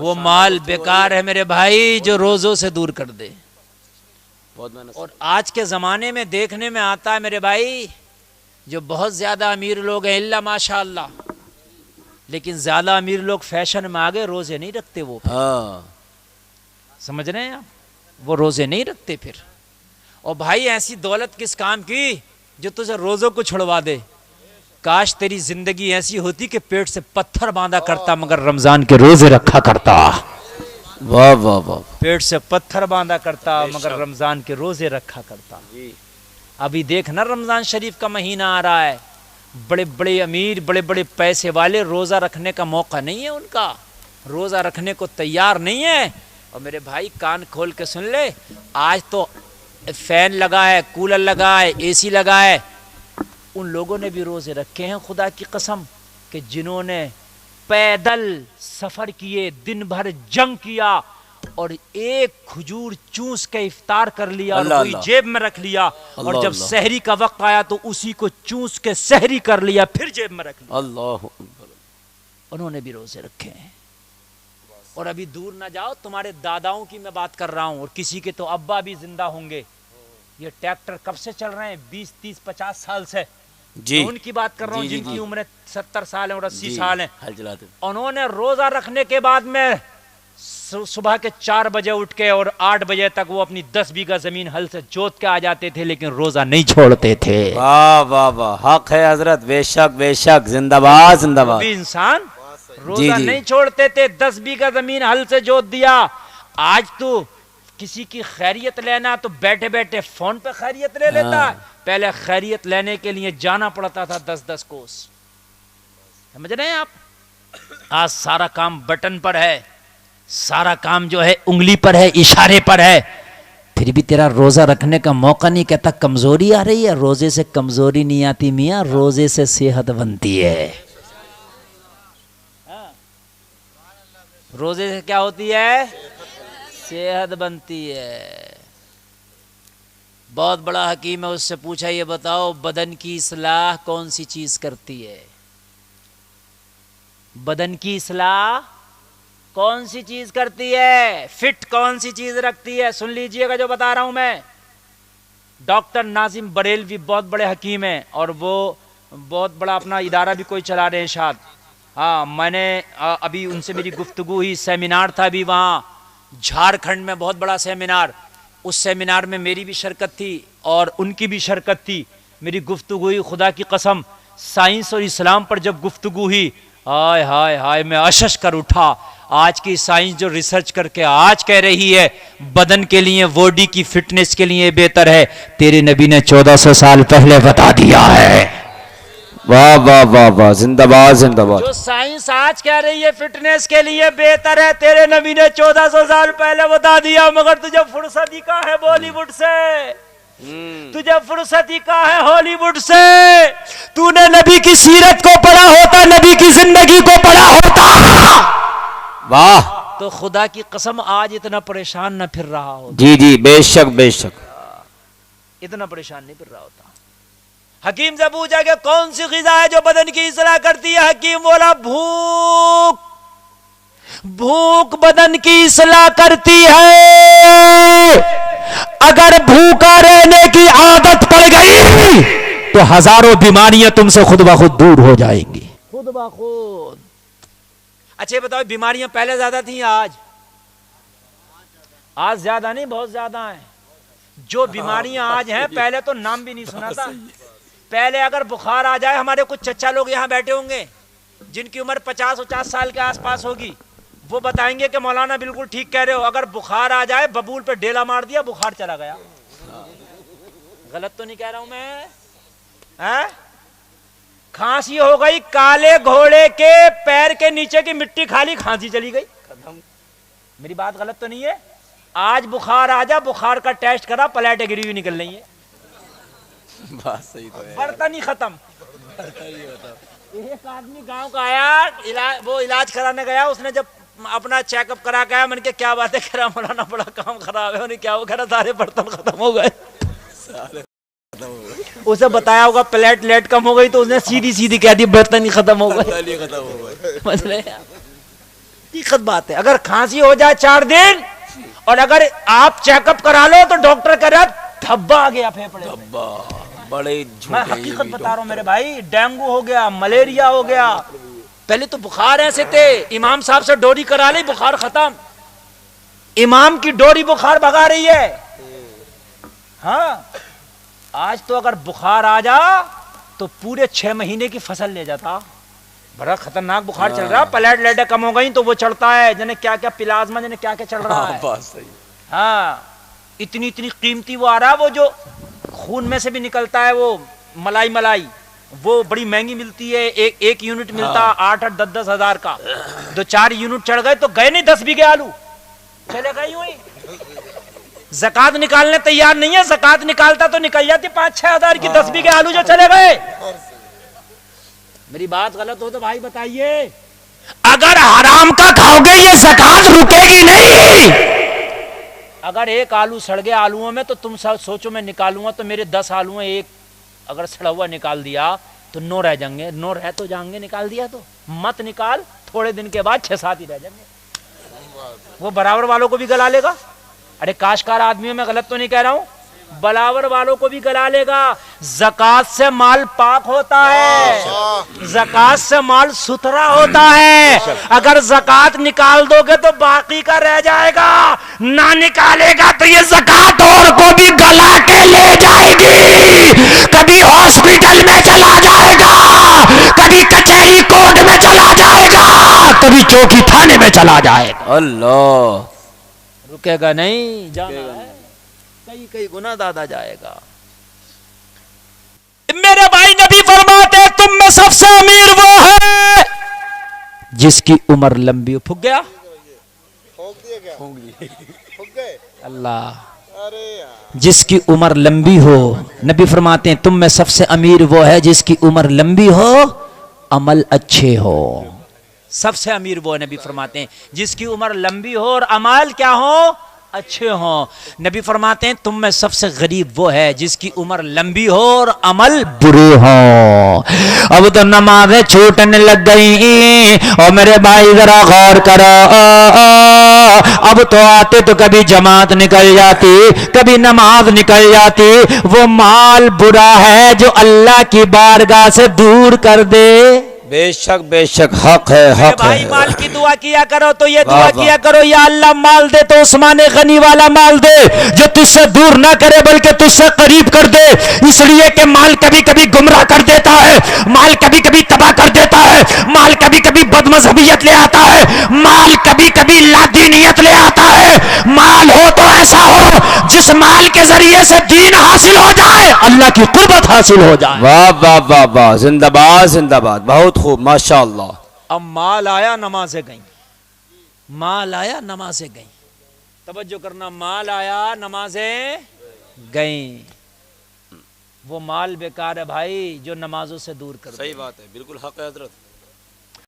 وہ مال بیکار ہے میرے بھائی جو روزوں سے دور کر دے. اور آج کے زمانے میں دیکھنے میں آتا ہے میرے بھائی جو بہت زیادہ امیر لوگ ہیں اللہ ماشاء اللہ، لیکن زیادہ امیر لوگ فیشن میں آگے روزے نہیں رکھتے. وہ سمجھ رہے ہیں آپ، وہ روزے نہیں رکھتے پھر. اور بھائی ایسی دولت کس کام کی جو تجھے روزوں کو چھڑوا دے. کاش تیری زندگی ایسی ہوتی کہ پیٹ سے پتھر باندھا کرتا مگر رمضان کے روزے رکھا کرتا. واہ واہ واہ. پیٹ سے پتھر باندھا کرتا مگر رمضان کے روزے رکھا کرتا. ابھی دیکھ نا رمضان شریف کا مہینہ آ رہا ہے، بڑے بڑے امیر بڑے بڑے پیسے والے روزہ رکھنے کا موقع نہیں ہے، ان کا روزہ رکھنے کو تیار نہیں ہے. اور میرے بھائی کان کھول کے سن لے، آج تو فین لگا ہے، کولر لگا ہے، اے سی لگا ہے. ان لوگوں نے بھی روزے رکھے ہیں خدا کی قسم کہ جنہوں نے پیدل سفر کیے، دن بھر جنگ کیا اور ایک کھجور چوس کے افطار کر لیا اور کوئی جیب میں رکھ لیا، اور جب سحری کا وقت آیا تو اسی کو چوس کے سحری کر لیا پھر جیب میں رکھ لیا. اللہ انہوں نے بھی روزے رکھے ہیں. اور ابھی دور نہ جاؤ، تمہارے داداؤں کی میں بات کر رہا ہوں، اور کسی کے تو ابا بھی زندہ ہوں گے. یہ ٹریکٹر کب سے چل رہے ہیں؟ 20 30 50 سال سے. ان کی بات کر رہا ہوں جن کی عمریں 70 سال ہیں اور 80 سال ہیں. انہوں نے روزہ رکھنے کے بعد میں صبح کے 4 بجے اٹھ کے اور 8 بجے تک وہ اپنی 10 بیگھہ زمین ہل سے جوت کے آ جاتے تھے، لیکن روزہ نہیں چھوڑتے تھے. واہ واہ واہ، حق ہے حضرت، بے شک بے شک، زندہ باد زندہ باد. بھی انسان روزہ نہیں چھوڑتے تھے، 10 بیگھہ زمین ہل سے جوت دیا. آج تو کسی کی خیریت لینا تو بیٹھے بیٹھے فون پہ خیریت لے لیتا ہے. پہلے خیریت لینے کے لیے جانا پڑتا تھا 10 کوس. سمجھ رہے ہیں آپ؟ آج سارا کام بٹن پر ہے، سارا کام جو ہے انگلی پر ہے، اشارے پر ہے. پھر بھی تیرا روزہ رکھنے کا موقع نہیں. کہتا کمزوری آ رہی ہے. روزے سے کمزوری نہیں آتی میاں، روزے سے صحت بنتی ہے. روزے سے کیا ہوتی ہے؟ صحت بنتی ہے. بہت بڑا حکیم ہے، اس سے پوچھا یہ بتاؤ بدن کی اصلاح کون سی چیز کرتی ہے؟ بدن کی اصلاح کون سی چیز کرتی ہے؟ فٹ کون سی چیز رکھتی ہے؟ سن لیجئے گا جو بتا رہا ہوں میں. ڈاکٹر ناظم بریلوی بہت بڑے حکیم ہیں اور وہ بہت بڑا اپنا ادارہ بھی کوئی چلا رہے ہیں شاید. ہاں میں نے ابھی ان سے میری گفتگو ہوئی، سیمینار تھا ابھی وہاں جھارکھنڈ میں، بہت بڑا سیمینار. اس سیمینار میں میری بھی شرکت تھی اور ان کی بھی شرکت تھی. میری گفتگو ہوئی، خدا کی قسم سائنس اور اسلام پر جب گفتگو ہوئی، ہائے ہائے ہائے میں اشش کر اٹھا. آج کی سائنس جو ریسرچ کر کے آج کہہ رہی ہے بدن کے لیے، باڈی کی فٹنس کے لیے بہتر ہے، تیرے نبی نے 1400 سال پہلے بتا دیا ہے. واہ واہ واہ واہ، زندہ باد زندہ باد. جو سائنس آج کہہ رہی ہے فٹنس کے لیے بہتر ہے، تیرے نبی نے 1400 سال پہلے بتا دیا. مگر تجھے فرصت ہی کہاں ہے بالی ووڈ سے، تجھے فرصت ہی کہاں ہے ہالی ووڈ سے. تو نے نبی کی سیرت کو پڑھا ہوتا، نبی کی زندگی کو پڑھا ہوتا، واہ، تو خدا کی قسم آج اتنا پریشان نہ پھر رہا ہوتا. جی جی بے شک بے شک، اتنا پریشان نہیں پھر رہا ہوتا. حکیم سے پوچھا کہ کون سی غذا ہے جو بدن کی اصلاح کرتی ہے؟ حکیم بولا بھوک. بھوک بدن کی اصلاح کرتی ہے. اگر بھوکا رہنے کی عادت پڑ گئی تو ہزاروں بیماریاں تم سے خود بخود دور ہو جائیں گی. خود بخود. اچھا بتاؤ بیماریاں پہلے زیادہ تھیں آج زیادہ نہیں، بہت زیادہ ہیں. جو بیماریاں آج ہیں پہلے تو نام بھی نہیں سنا تھا. پہلے اگر بخار آ جائے، ہمارے کچھ چچا لوگ یہاں بیٹھے ہوں گے جن کی عمر 50 سال کے آس پاس ہوگی، وہ بتائیں گے کہ مولانا بالکل ٹھیک کہہ رہے ہو، اگر بخار آ جائے ببول پہ ڈیلا مار دیا بخار چلا گیا. غلط تو نہیں کہہ رہا ہوں میں؟ کھانسی ہو گئی، کالے گھوڑے کے پیر کے نیچے کی مٹی کھا لی، کھانسی چلی گئی. میری بات غلط تو نہیں ہے؟ آج بخار آ جا، بخار کا ٹیسٹ کرا، پلیٹیں گری ہوئی نکل رہی ہیں. بات صحیح تو ہے. برتن ہی ختم. ایک آدمی گاؤں کا آیا، وہ علاج کرانے گیا، اس نے جب اپنا چیک اپ کرا کے آیا، میں نے کہا کیا بات ہے؟ کہہ رہا مولانا بڑا کام خراب ہے. انہیں کیا ہو؟ کہہ رہا سارے برتن ختم ہو گئے. اسے بتایا ہوگا پلیٹ لیٹ کم ہو گئی تو اس نے سیدھی کہہ دی برتن ہی ختم ہو گئے. حقیقت بات ہے. اگر کھانسی ہو جائے 4 دن اور اگر آپ چیک اپ کرا لو تو ڈاکٹر کہہ رہا دھبا آ گیا پھیپڑے میں. بڑے میں حقیقت بتا رہا ہوں میرے بھائی. ڈینگو ہو گیا, ملیریا ہو گیا. پہلے تو بخار ایسے تھے, امام صاحب سے ڈوری کرا لی بخار ختم. امام کی ڈوری بخار بھگا رہی ہے. ہاں آج تو اگر بخار آ جا تو پورے 6 مہینے کی فصل لے جاتا. بڑا خطرناک بخار چل رہا. پلیٹ لیٹیں کم ہو گئی تو وہ چڑھتا ہے جنہیں کیا کیا پلازما, جنہیں کیا کیا چل رہا ہے. ہاں اتنی قیمتی وہ آ رہا ہے, وہ جو خون میں سے بھی نکلتا ہے, وہ ملائی وہ بڑی مہنگی ملتی ہے. ایک یونٹ ملتا 8-10 ہزار کا. 2-4 یونٹ چڑھ گئے تو گئے نہیں 10 بیگھے آلو, چلے گئے یوں ہی. زکات نکالنے تیار نہیں ہے. زکات نکالتا تو نکل جاتی 5-6 ہزار کی 10 بیگھے آلو جو چلے گئے. میری بات غلط ہو تو بھائی بتائیے. اگر حرام کا کھاؤ گے یہ زکات رکے گی نہیں. اگر ایک آلو سڑ گیا آلوؤں میں تو تم سوچو میں نکالوں گا تو میرے 10 آلو ہیں, ایک اگر سڑا ہوا نکال دیا تو 9 رہ جائیں گے. 9 رہ تو جائیں گے, نکال دیا تو مت نکال, تھوڑے دن کے بعد 6-7 ہی رہ جائیں گے. وہ برابر والوں کو بھی گلا لے گا. ارے کاشتکار آدمیوں میں غلط تو نہیں کہہ رہا ہوں, برابر والوں کو بھی گلا لے گا. زکات سے مال پاک ہوتا ہے, زکات سے مال ستھرا ہوتا ہے. اگر زکات نکال دو گے تو باقی کا رہ جائے گا, نہ نکالے گا تو یہ زکات اور کو بھی گلا کے لے جائے گی. کبھی ہاسپٹل میں چلا جائے گا, کبھی کچہری کورٹ میں چلا جائے گا, کبھی چوکی تھانے میں چلا جائے گا. اللہ رکے گا نہیں, جانا ہے کئی گنا زیادہ جائے گا. میرے بھائی نبی فرماتے تم میں سب سے امیر وہ ہے جس کی عمر لمبی ہو. پھک گیا اللہ, جس کی عمر لمبی ہو. نبی فرماتے ہیں تم میں سب سے امیر وہ ہے جس کی عمر لمبی ہو, عمل اچھے ہو. سب سے امیر وہ نبی فرماتے ہیں جس کی عمر لمبی ہو اور اعمال کیا ہو, اچھے ہوں. نبی فرماتے ہیں تم میں سب سے غریب وہ ہے جس کی عمر لمبی ہو اور عمل برے ہوں. اب تو نمازیں چھوٹنے لگ گئی, اور میرے بھائی ذرا غور کرو. اب تو آتے تو کبھی جماعت نکل جاتی, کبھی نماز نکل جاتی. وہ مال برا ہے جو اللہ کی بارگاہ سے دور کر دے. بے شک حق ہے, حق بھائی ہے. مال کی دعا کیا کرو تو یہ دعا کیا کرو, یا اللہ مال دے تو عثمان غنی والا مال دے جو تجھ سے دور نہ کرے بلکہ تجھ سے قریب کر دے. اس لیے کہ مال کبھی کبھی گمراہ کر دیتا ہے, مال کبھی کبھی تباہ کر دیتا ہے, مال کبھی کبھی بد مذہبیت لے آتا ہے, مال کبھی کبھی لادینیت لے آتا ہے. مال ہو تو ایسا ہو جس مال کے ذریعے سے دین حاصل ہو جائے, اللہ کی قربت حاصل ہو جائے. واہ واہ واہ واہ, زندہ باد زندہ باد, بہت خوب ماشاء اللہ. اب مال آیا نمازیں گئیں, مال آیا نمازیں گئیں. توجہ کرنا, مال آیا نمازیں گئیں. وہ مال بیکار ہے بھائی جو نمازوں سے دور کر دے. صحیح بات ہے, بالکل حق ہے حضرت.